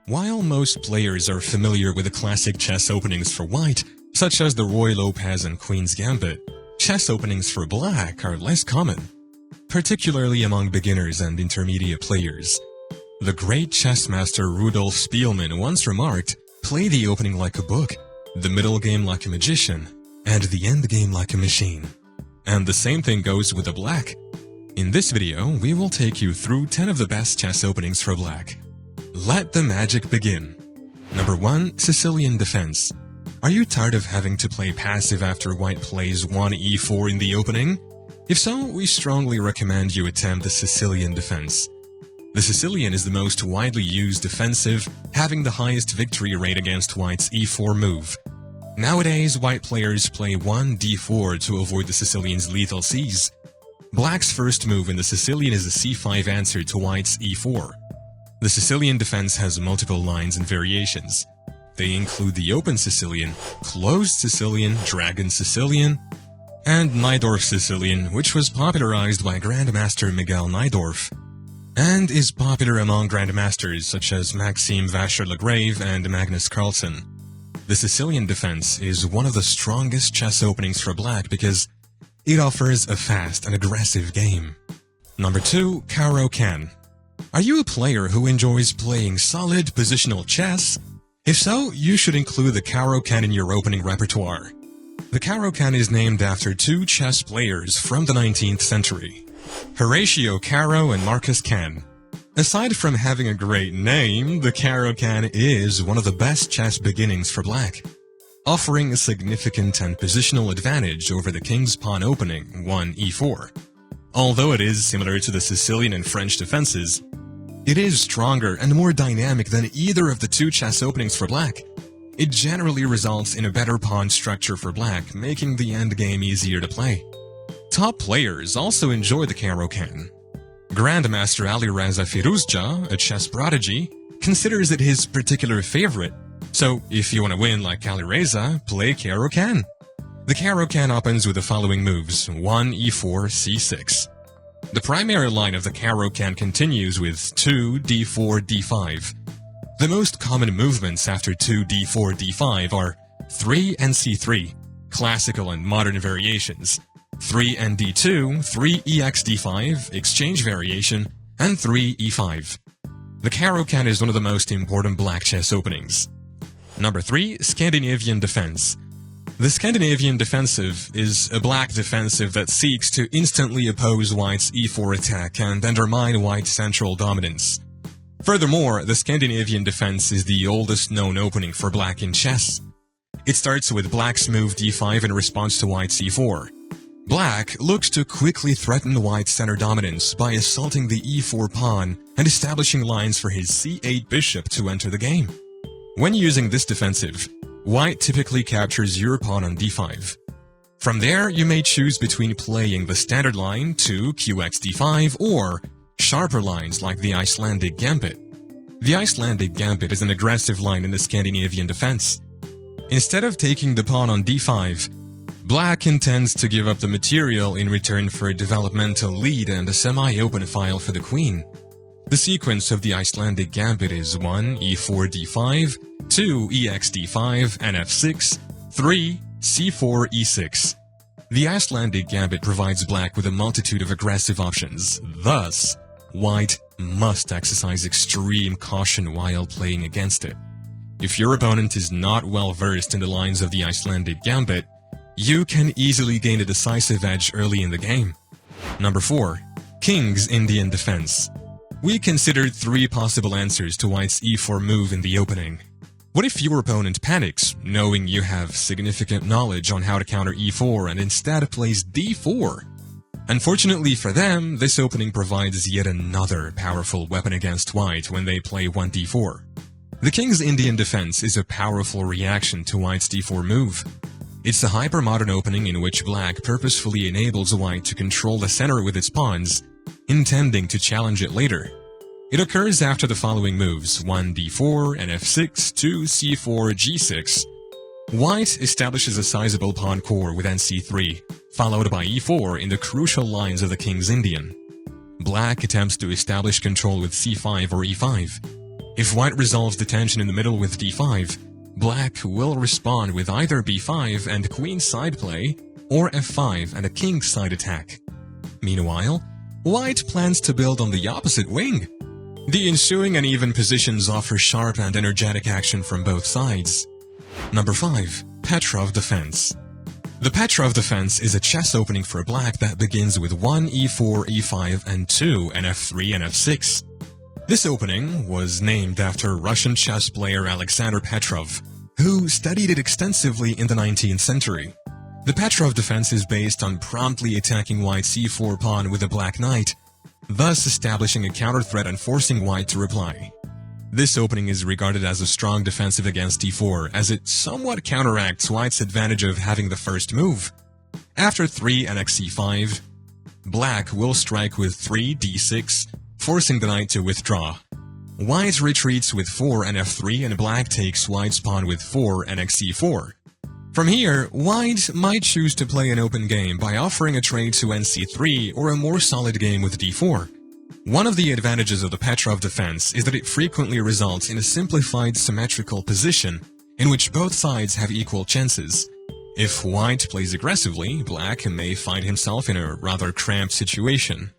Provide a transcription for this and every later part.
While most players are familiar with the classic chess openings for white, such as the Roy Lopez and Queen's Gambit, chess openings for black are less common, particularly among beginners and intermediate players. The great chess master Rudolf Spielmann once remarked, "Play the opening like a book, the middle game like a magician, and the end game like a machine." And the same thing goes with the black. In this video, we will take you through 10 of the best chess openings for black. Let the magic begin. Number 1. Sicilian Defense. Are you tired of having to play passive after white plays 1e4 in the opening? If so, we strongly recommend you attempt the Sicilian Defense. The Sicilian is the most widely used defensive, having the highest victory rate against white's e4 move. Nowadays, white players play 1d4 to avoid the Sicilian's lethal seize. Black's first move in the Sicilian is a c5 answer to white's e4. The Sicilian defense has multiple lines and variations. They include the open Sicilian, closed Sicilian, dragon Sicilian, and Najdorf Sicilian, which was popularized by Grandmaster Miguel Najdorf, and is popular among grandmasters such as Maxime Vacher-Lagrave and Magnus Carlsen. The Sicilian defense is one of the strongest chess openings for black because it offers a fast and aggressive game. Number 2. Caro-Kann. Are you a player who enjoys playing solid positional chess? If so, you should include the Caro-Kann in your opening repertoire. The Caro-Kann is named after two chess players from the 19th century, Horatio Caro and Marcus Kann. Aside from having a great name, the Caro-Kann is one of the best chess beginnings for black, offering a significant and positional advantage over the king's pawn opening, 1e4. Although it is similar to the Sicilian and French defenses, it is stronger and more dynamic than either of the two chess openings for black. It generally results in a better pawn structure for black, making the endgame easier to play. Top players also enjoy the Caro-Kann. Grandmaster Ali Reza Firuzja, a chess prodigy, considers it his particular favorite. So, if you want to win like Ali Reza, play Caro-Kann. The Caro-Kann opens with the following moves: 1e4, c6. The primary line of the Caro-Kann continues with 2, d4, d5. The most common movements after 2, d4, d5 are 3 and c3, classical and modern variations, 3 and d2, 3 ex d5, exchange variation, and 3 e5. The Caro-Kann is one of the most important black chess openings. Number 3. Scandinavian Defense. The Scandinavian defensive is a black defensive that seeks to instantly oppose white's e4 attack and undermine white's central dominance. Furthermore, the Scandinavian defense is the oldest known opening for black in chess. It starts with black's move d5 in response to white's e4. Black looks to quickly threaten white's center dominance by assaulting the e4 pawn and establishing lines for his c8 bishop to enter the game. When using this defensive, white typically captures your pawn on d5. From there, you may choose between playing the standard line 2 qx d5 or sharper lines like the Icelandic Gambit. The Icelandic Gambit is an aggressive line in the Scandinavian defense. Instead of taking the pawn on d5, black intends to give up the material in return for a developmental lead and a semi-open file for the queen. The sequence of the Icelandic Gambit is 1 e4 d5, 2 ex d5 and f6, 3 c4 e6. The Icelandic Gambit provides black with a multitude of aggressive options. Thus, white must exercise extreme caution while playing against it. If your opponent is not well versed in the lines of the Icelandic Gambit, you can easily gain a decisive edge early in the game. Number 4. King's Indian Defense. We considered 3 possible answers to white's e4 move in the opening. What if your opponent panics, knowing you have significant knowledge on how to counter e4 and instead plays d4? Unfortunately for them, this opening provides yet another powerful weapon against white when they play 1d4. The King's Indian Defense is a powerful reaction to white's d4 move. It's a hyper-modern opening in which black purposefully enables white to control the center with its pawns, intending to challenge it later. It occurs after the following moves: 1 d4 and f6, 2 c4, g6. White establishes a sizable pawn core with nc3, followed by e4 in the crucial lines of the King's Indian. Black attempts to establish control with c5 or e5. If white resolves the tension in the middle with d5, black will respond with either b5 and queen side play, or f5 and a king side attack. Meanwhile, white plans to build on the opposite wing. The ensuing uneven positions offer sharp and energetic action from both sides. Number 5. Petrov Defense. The Petrov Defense is a chess opening for black that begins with 1 e4, e5, and 2 and f3 and f6. This opening was named after Russian chess player Alexander Petrov, who studied it extensively in the 19th century. The Petrov defense is based on promptly attacking white's e4 pawn with a black knight, thus establishing a counter threat and forcing white to reply. This opening is regarded as a strong defensive against d4, as it somewhat counteracts white's advantage of having the first move. After 3 and xe5, black will strike with 3 d6, forcing the knight to withdraw. White retreats with 4 and f3, and black takes white's pawn with 4 and xe4. From here, white might choose to play an open game by offering a trade to nc3 or a more solid game with d4. One of the advantages of the Petrov defense is that it frequently results in a simplified symmetrical position in which both sides have equal chances. If white plays aggressively, black may find himself in a rather cramped situation.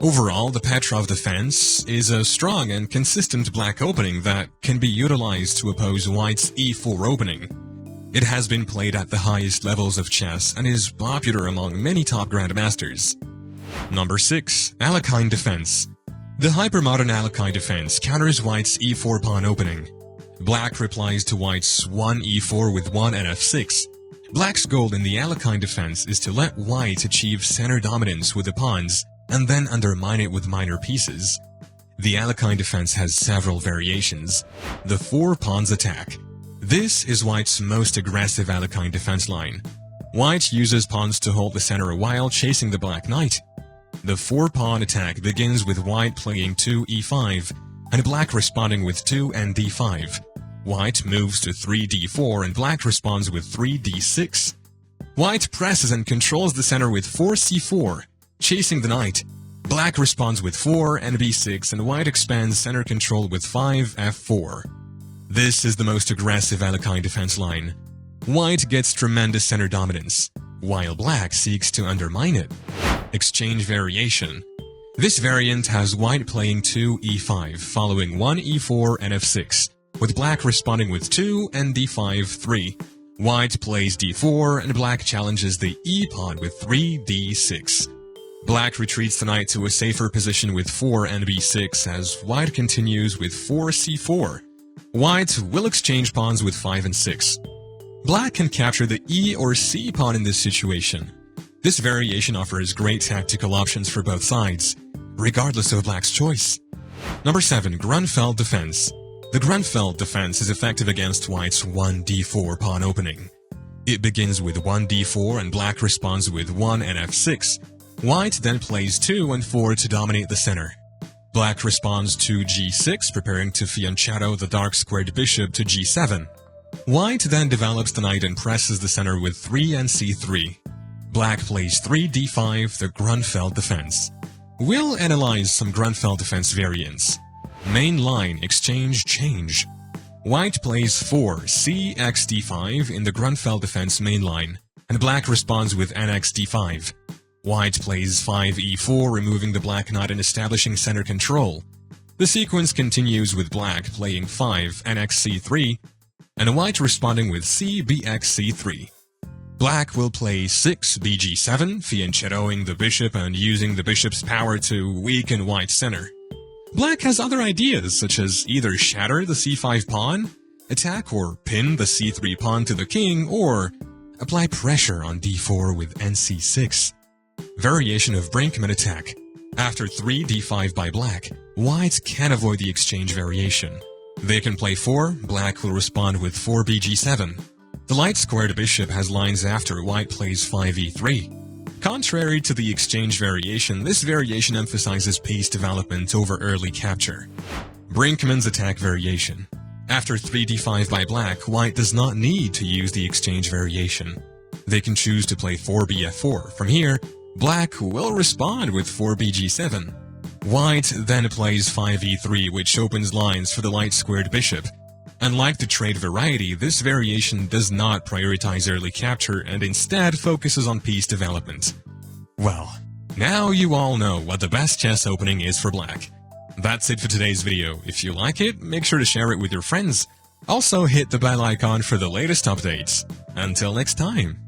Overall, the Petrov defense is a strong and consistent black opening that can be utilized to oppose white's e4 opening. It has been played at the highest levels of chess and is popular among many top grandmasters. Number 6. Alakin Defense. The hypermodern Alakin Defense counters white's e4 pawn opening. Black replies to white's 1 e4 with 1 and f6. Black's goal in the Alakin Defense is to let white achieve center dominance with the pawns and then undermine it with minor pieces. The Alakin Defense has several variations. The 4 pawns attack. This is white's most aggressive Alakin defense line. White uses pawns to hold the center while chasing the black knight. The 4 pawn attack begins with white playing 2 e5 and black responding with 2 and d5. White moves to 3 d4 and black responds with 3 d6. White presses and controls the center with 4 c4, chasing the knight. Black responds with 4 and b6 and white expands center control with 5 f4. This is the most aggressive Alakin defense line. White gets tremendous center dominance, while black seeks to undermine it. Exchange variation. This variant has white playing 2 e5, following 1 e4 and f6, with black responding with 2 and d5, 3. White plays d4 and black challenges the e-pawn with 3 d6. Black retreats the knight to a safer position with 4 and b6 as white continues with 4 c4. White will exchange pawns with 5 and 6. Black can capture the e or c pawn in this situation. This variation offers great tactical options for both sides, regardless of black's choice. Number 7. Grunfeld Defense. The Grunfeld Defense is effective against white's 1 d4 pawn opening. It begins with 1 d4 and black responds with 1 and f6. White then plays 2 and 4 to dominate the center. Black responds to g6, preparing to fianchetto the dark-squared bishop to g7. White then develops the knight and presses the center with 3 and c3. Black plays 3 d5, the Grunfeld Defense. We'll analyze some Grunfeld Defense variants. Main line, exchange, change. White plays 4 c x d5 in the Grunfeld Defense main line, and black responds with nx d5. White plays 5 e4, removing the black knight and establishing center control. The sequence continues with black playing 5 nx c3, and white responding with c bx c3. Black will play 6 bg7, fianchettoing the bishop and using the bishop's power to weaken white's center. Black has other ideas, such as either shatter the c5 pawn, attack or pin the c3 pawn to the king, or apply pressure on d4 with nc6. Variation of Brinkman Attack. After 3 d5 by black, white can avoid the exchange variation. They can play 4, black will respond with 4 bg7. The light-squared bishop has lines after white plays 5 e3. Contrary to the exchange variation, this variation emphasizes piece development over early capture. Brinkman's Attack variation. After 3 d5 by black, white does not need to use the exchange variation. They can choose to play 4 bf4. From here, black will respond with 4 bg7. White then plays 5e3, which opens lines for the light-squared bishop. Unlike the trade variety, this variation does not prioritize early capture and instead focuses on piece development. Well, now you all know what the best chess opening is for black. That's it for today's video. If you like it, make sure to share it with your friends. Also hit the bell icon for the latest updates. Until next time.